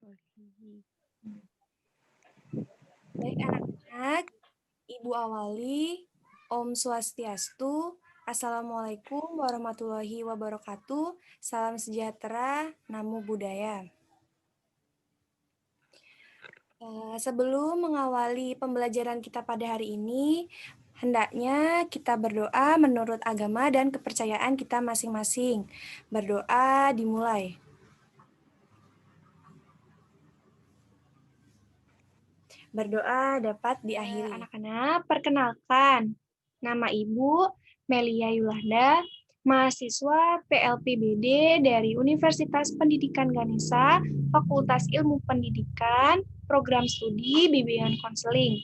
Bismillahirrahmanirrahim. Baik anak-anak, Ibu awali, Om Swastiastu, Assalamualaikum warahmatullahi wabarakatuh, salam sejahtera, Namo Buddhaya. Sebelum mengawali pembelajaran kita pada hari ini, hendaknya kita berdoa menurut agama dan kepercayaan kita masing-masing. Berdoa dimulai. Berdoa dapat diakhiri. Anak-anak, perkenalkan. Nama Ibu Melia Yulanda, mahasiswa PLPBD dari Universitas Pendidikan Ganesha, Fakultas Ilmu Pendidikan, Program Studi Bimbingan Konseling.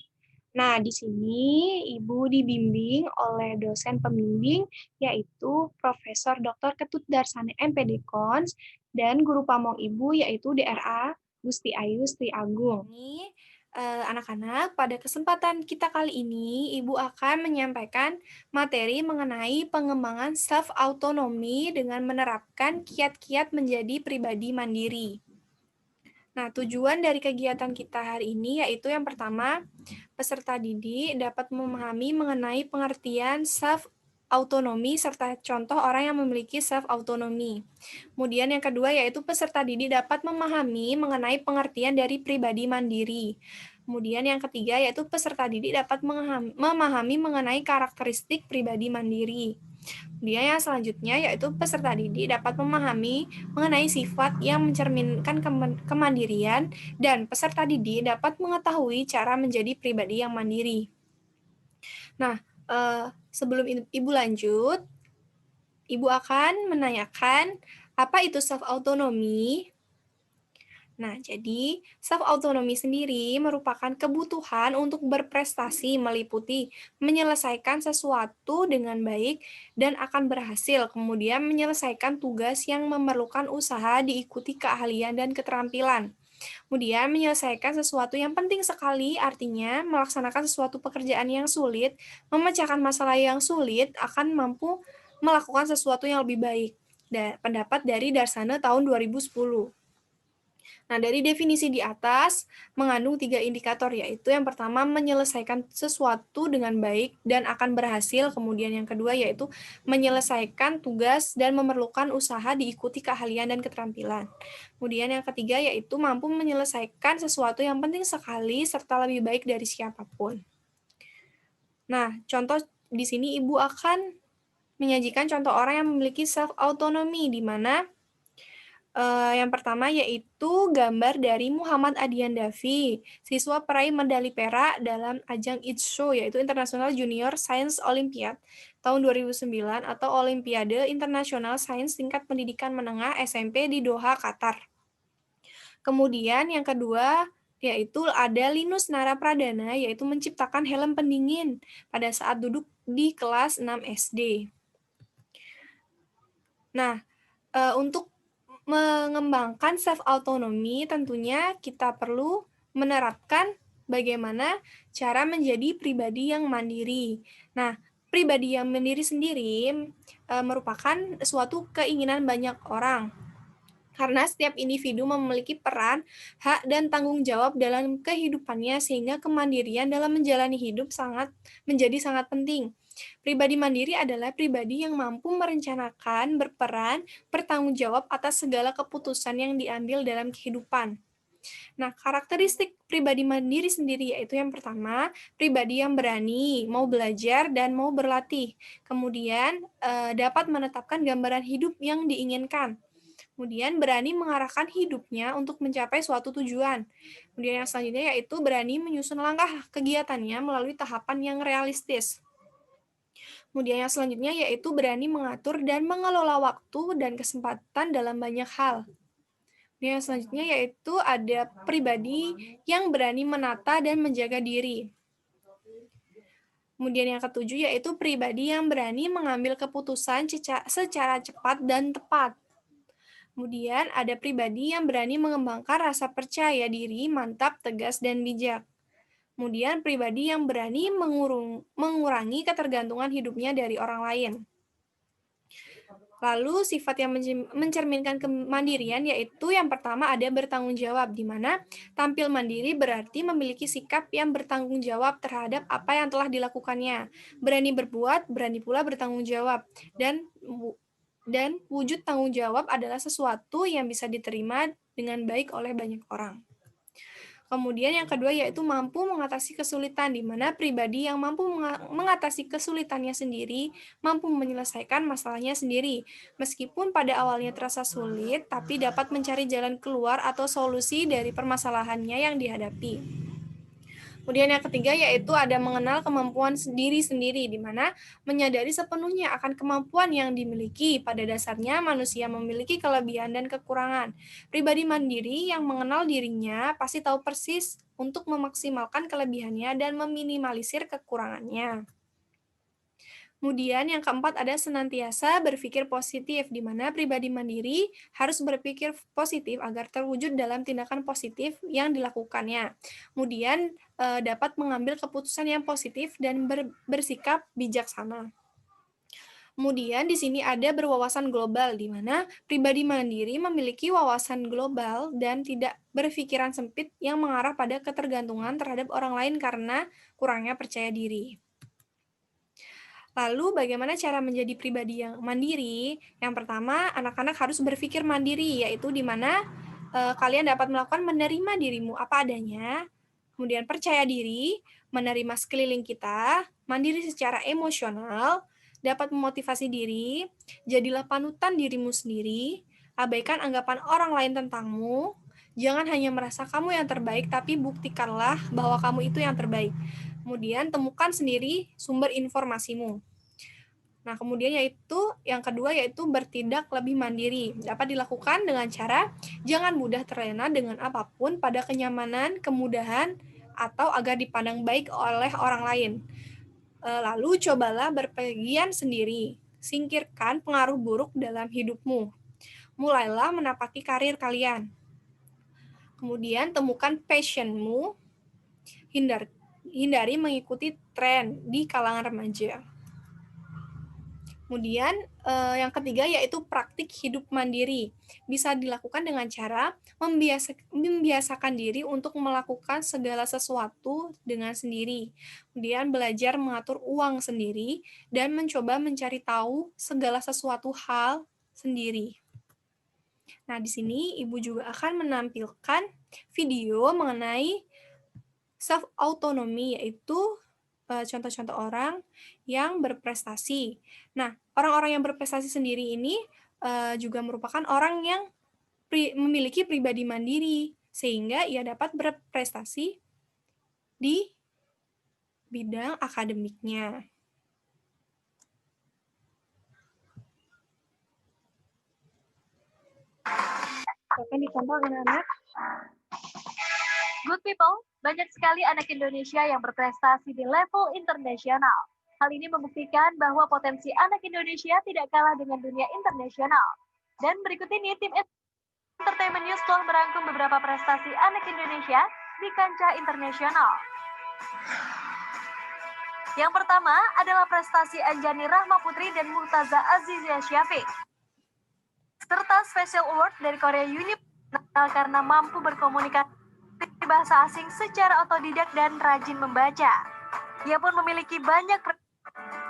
Nah, di sini Ibu dibimbing oleh dosen pembimbing, yaitu Profesor Dr. Ketut Darsane MPD Kons, dan guru pamong Ibu, yaitu DRA Gusti Ayu Sri Agung. Anak-anak, pada kesempatan kita kali ini, Ibu akan menyampaikan materi mengenai pengembangan self-autonomy dengan menerapkan kiat-kiat menjadi pribadi mandiri. Nah, tujuan dari kegiatan kita hari ini yaitu yang pertama, peserta didik dapat memahami mengenai pengertian self-autonomy serta contoh orang yang memiliki self-autonomy. Kemudian yang kedua yaitu peserta didik dapat memahami mengenai pengertian dari pribadi mandiri. Kemudian yang ketiga yaitu peserta didik dapat memahami mengenai karakteristik pribadi mandiri. Kemudian yang selanjutnya yaitu peserta didik dapat memahami mengenai sifat yang mencerminkan kemandirian dan peserta didik dapat mengetahui cara menjadi pribadi yang mandiri. Nah, sebelum Ibu lanjut, Ibu akan menanyakan apa itu self-autonomy. Nah, jadi self-autonomy sendiri merupakan kebutuhan untuk berprestasi meliputi menyelesaikan sesuatu dengan baik dan akan berhasil, kemudian menyelesaikan tugas yang memerlukan usaha diikuti keahlian dan keterampilan. Kemudian menyelesaikan sesuatu yang penting sekali, artinya melaksanakan sesuatu pekerjaan yang sulit, memecahkan masalah yang sulit, akan mampu melakukan sesuatu yang lebih baik. Pendapat dari Darsana tahun 2010. Nah, dari definisi di atas mengandung 3 indikator, yaitu yang pertama menyelesaikan sesuatu dengan baik dan akan berhasil, kemudian yang kedua yaitu menyelesaikan tugas dan memerlukan usaha diikuti keahlian dan keterampilan. Kemudian yang ketiga yaitu mampu menyelesaikan sesuatu yang penting sekali serta lebih baik dari siapapun. Nah, contoh di sini Ibu akan menyajikan contoh orang yang memiliki self-autonomy, di mana yang pertama yaitu gambar dari Muhammad Adian Davi, siswa peraih medali perak dalam ajang ITSHO, yaitu International Junior Science Olympiad tahun 2009 atau Olimpiade Internasional Sains Tingkat Pendidikan Menengah SMP di Doha, Qatar. Kemudian yang kedua yaitu ada Linus Narapradana, yaitu menciptakan helm pendingin pada saat duduk di kelas 6 SD. Nah, untuk mengembangkan self-autonomy, tentunya kita perlu menerapkan bagaimana cara menjadi pribadi yang mandiri. Nah, pribadi yang mandiri sendiri merupakan suatu keinginan banyak orang. Karena setiap individu memiliki peran, hak, dan tanggung jawab dalam kehidupannya, sehingga kemandirian dalam menjalani hidup menjadi sangat penting. Pribadi mandiri adalah pribadi yang mampu merencanakan, berperan, bertanggung jawab atas segala keputusan yang diambil dalam kehidupan. Nah, karakteristik pribadi mandiri sendiri yaitu yang pertama, pribadi yang berani, mau belajar, dan mau berlatih. Kemudian, dapat menetapkan gambaran hidup yang diinginkan. Kemudian berani mengarahkan hidupnya untuk mencapai suatu tujuan. Kemudian yang selanjutnya yaitu berani menyusun langkah kegiatannya melalui tahapan yang realistis. Kemudian yang selanjutnya yaitu berani mengatur dan mengelola waktu dan kesempatan dalam banyak hal. Kemudian yang selanjutnya yaitu ada pribadi yang berani menata dan menjaga diri. Kemudian yang ketujuh yaitu pribadi yang berani mengambil keputusan secara cepat dan tepat. Kemudian ada pribadi yang berani mengembangkan rasa percaya diri, mantap, tegas, dan bijak. Kemudian pribadi yang berani mengurangi ketergantungan hidupnya dari orang lain. Lalu sifat yang mencerminkan kemandirian yaitu yang pertama ada bertanggung jawab, di mana tampil mandiri berarti memiliki sikap yang bertanggung jawab terhadap apa yang telah dilakukannya. Berani berbuat, berani pula bertanggung jawab. Dan wujud tanggung jawab adalah sesuatu yang bisa diterima dengan baik oleh banyak orang. Kemudian yang kedua yaitu mampu mengatasi kesulitan, di mana pribadi yang mampu mengatasi kesulitannya sendiri, mampu menyelesaikan masalahnya sendiri. Meskipun pada awalnya terasa sulit, tapi dapat mencari jalan keluar atau solusi dari permasalahannya yang dihadapi. Kemudian yang ketiga yaitu ada mengenal kemampuan diri sendiri, di mana menyadari sepenuhnya akan kemampuan yang dimiliki. Pada dasarnya manusia memiliki kelebihan dan kekurangan. Pribadi mandiri yang mengenal dirinya pasti tahu persis untuk memaksimalkan kelebihannya dan meminimalisir kekurangannya. Kemudian yang keempat ada senantiasa berpikir positif, di mana pribadi mandiri harus berpikir positif agar terwujud dalam tindakan positif yang dilakukannya. Kemudian dapat mengambil keputusan yang positif dan bersikap bijaksana. Kemudian di sini ada berwawasan global, di mana pribadi mandiri memiliki wawasan global dan tidak berpikiran sempit yang mengarah pada ketergantungan terhadap orang lain karena kurangnya percaya diri. Lalu bagaimana cara menjadi pribadi yang mandiri? Yang pertama, anak-anak harus berpikir mandiri, yaitu di mana kalian dapat melakukan menerima dirimu apa adanya, kemudian percaya diri, menerima sekeliling kita, mandiri secara emosional, dapat memotivasi diri, jadilah panutan dirimu sendiri, abaikan anggapan orang lain tentangmu, jangan hanya merasa kamu yang terbaik, tapi buktikanlah bahwa kamu itu yang terbaik. Kemudian temukan sendiri sumber informasimu. Nah, kemudian yaitu yang kedua yaitu bertindak lebih mandiri. Dapat dilakukan dengan cara jangan mudah terlena dengan apapun pada kenyamanan, kemudahan, atau agar dipandang baik oleh orang lain. Lalu cobalah berpergian sendiri. Singkirkan pengaruh buruk dalam hidupmu. Mulailah menapaki karir kalian. Kemudian temukan passionmu. Hindari mengikuti tren di kalangan remaja. Kemudian yang ketiga yaitu praktik hidup mandiri. Bisa dilakukan dengan cara membiasakan diri untuk melakukan segala sesuatu dengan sendiri. Kemudian belajar mengatur uang sendiri dan mencoba mencari tahu segala sesuatu hal sendiri. Nah, di sini Ibu juga akan menampilkan video mengenai self-autonomy, yaitu contoh-contoh orang yang berprestasi. Nah, orang-orang yang berprestasi sendiri ini juga merupakan orang yang memiliki pribadi mandiri, sehingga ia dapat berprestasi di bidang akademiknya. Silakan ditonton anak-anak. Good people, banyak sekali anak Indonesia yang berprestasi di level internasional. Hal ini membuktikan bahwa potensi anak Indonesia tidak kalah dengan dunia internasional. Dan berikut ini tim Entertainment News telah merangkum beberapa prestasi anak Indonesia di kancah internasional. Yang pertama adalah prestasi Anjani Rahma Putri dan Murtaza Azizia Syafiq, serta Special Award dari Korea Uni karena mampu berkomunikasi bahasa asing secara otodidak dan rajin membaca. Ia pun memiliki banyak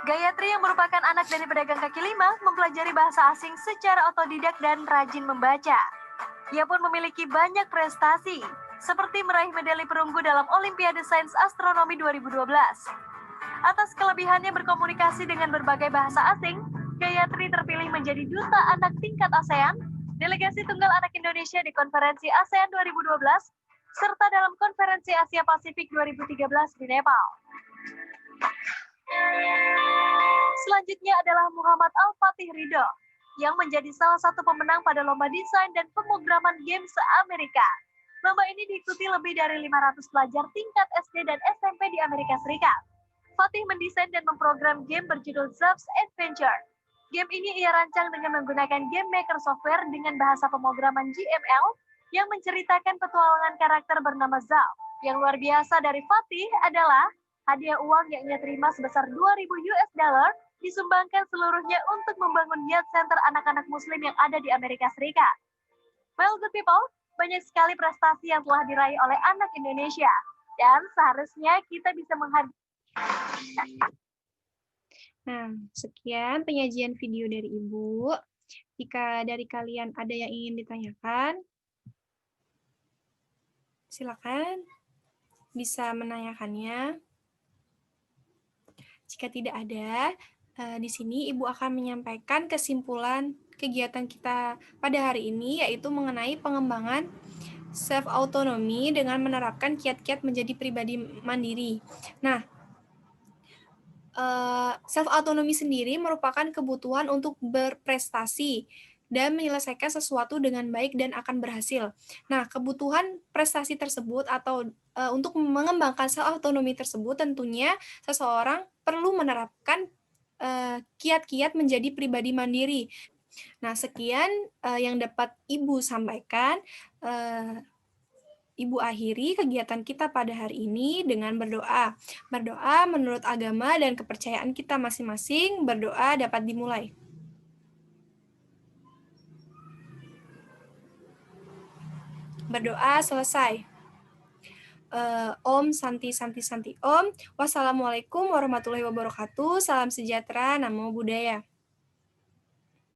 Gayatri yang merupakan anak dari pedagang kaki lima mempelajari bahasa asing secara otodidak dan rajin membaca. Ia pun memiliki banyak prestasi, seperti meraih medali perunggu dalam Olimpiade Sains Astronomi 2012. Atas kelebihannya berkomunikasi dengan berbagai bahasa asing, Gayatri terpilih menjadi Duta Anak tingkat ASEAN, Delegasi Tunggal Anak Indonesia di Konferensi ASEAN 2012, serta dalam Konferensi Asia Pasifik 2013 di Nepal. Selanjutnya adalah Muhammad Al-Fatih Ridho, yang menjadi salah satu pemenang pada Lomba Desain dan Pemrograman Game se-Amerika. Lomba ini diikuti lebih dari 500 pelajar tingkat SD dan SMP di Amerika Serikat. Fatih mendesain dan memprogram game berjudul Zub's Adventure. Game ini ia rancang dengan menggunakan game maker software dengan bahasa pemrograman GML yang menceritakan petualangan karakter bernama Zub. Yang luar biasa dari Fatih adalah hadiah uang yang ia terima sebesar $2.000 disumbangkan seluruhnya untuk membangun youth center anak-anak muslim yang ada di Amerika Serikat. Well, good people, banyak sekali prestasi yang telah diraih oleh anak Indonesia. Dan seharusnya kita bisa menghargai. Nah, sekian penyajian video dari Ibu. Jika dari kalian ada yang ingin ditanyakan, silakan bisa menanyakannya. Jika tidak ada, di sini Ibu akan menyampaikan kesimpulan kegiatan kita pada hari ini, yaitu mengenai pengembangan self-autonomy dengan menerapkan kiat-kiat menjadi pribadi mandiri. Nah, self-autonomy sendiri merupakan kebutuhan untuk berprestasi dan menyelesaikan sesuatu dengan baik dan akan berhasil. Nah, kebutuhan prestasi tersebut atau untuk mengembangkan self-autonomy tersebut tentunya seseorang perlu menerapkan kiat-kiat menjadi pribadi mandiri. Nah, sekian yang dapat Ibu sampaikan. Ibu akhiri kegiatan kita pada hari ini dengan berdoa. Berdoa menurut agama dan kepercayaan kita masing-masing, berdoa dapat dimulai. Berdoa selesai. Om Santi Santi Santi Om. Wassalamualaikum warahmatullahi wabarakatuh. Salam sejahtera, namo buddhaya.